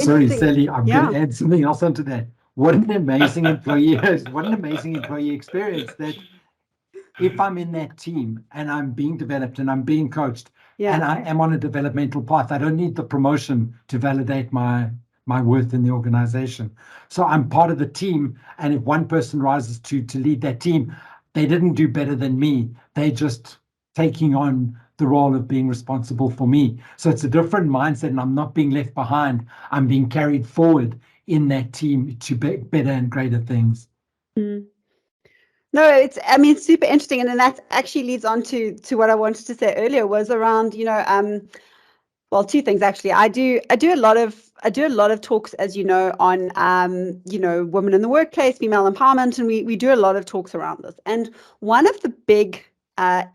Sorry, interesting. Sally, I'm going Yeah. to add something else onto that. What an amazing employee, what an amazing employee experience that if I'm in that team and I'm being developed and I'm being coached and Yeah. I am on a developmental path, I don't need the promotion to validate my worth in the organization. So I'm part of the team, and if one person rises to lead that team, they didn't do better than me. They just taking on the role of being responsible for me. So it's a different mindset, and I'm not being left behind. I'm being carried forward in that team to better and greater things. Mm. No, I mean, it's super interesting. And then that actually leads on to what I wanted to say earlier was around, well, two things actually. I do a lot of talks, as you know, on women in the workplace, female empowerment, and we do a lot of talks around this. And one of the big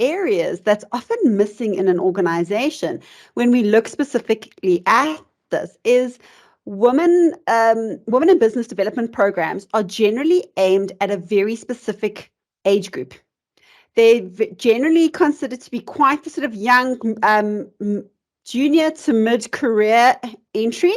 areas that's often missing in an organization when we look specifically at this is women in business development programs are generally aimed at a very specific age group. They're generally considered to be quite the sort of young junior to mid-career entry,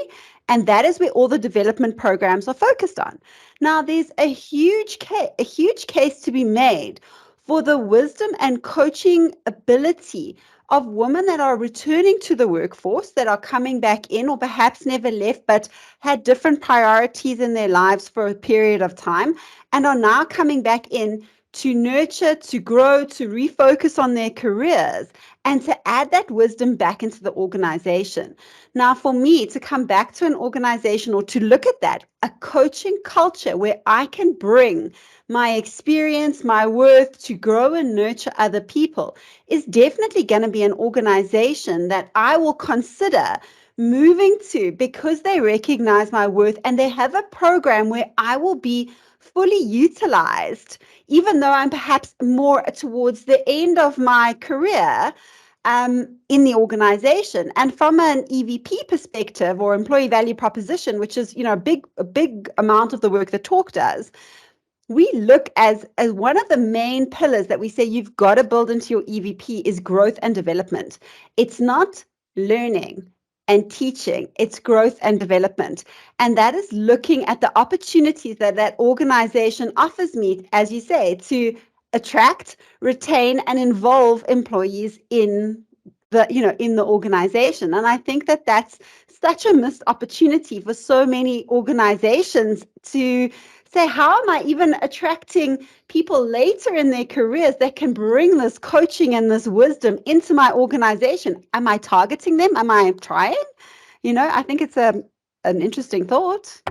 and that is where all the development programs are focused on. Now, there's a huge case to be made for the wisdom and coaching ability of women that are returning to the workforce, that are coming back in, or perhaps never left, but had different priorities in their lives for a period of time, and are now coming back in to nurture, to grow, to refocus on their careers, and to add that wisdom back into the organization. Now, for me to come back to an organization, or to look at that, a coaching culture where I can bring my experience, my worth to grow and nurture other people, is definitely going to be an organization that I will consider moving to, because they recognize my worth and they have a program where I will be fully utilized, even though I'm perhaps more towards the end of my career in the organization. And from an EVP perspective, or employee value proposition, which is a big amount of the work that Talk does, we look as one of the main pillars that we say you've got to build into your EVP is growth and development. It's not learning and teaching, it's growth and development. And that is looking at the opportunities that that organization offers me, as you say, to attract, retain, and involve employees in the organization. And I think that that's such a missed opportunity for so many organizations to say, how am I even attracting people later in their careers that can bring this coaching and this wisdom into my organization? Am I targeting them? Am I trying? I think it's an interesting thought.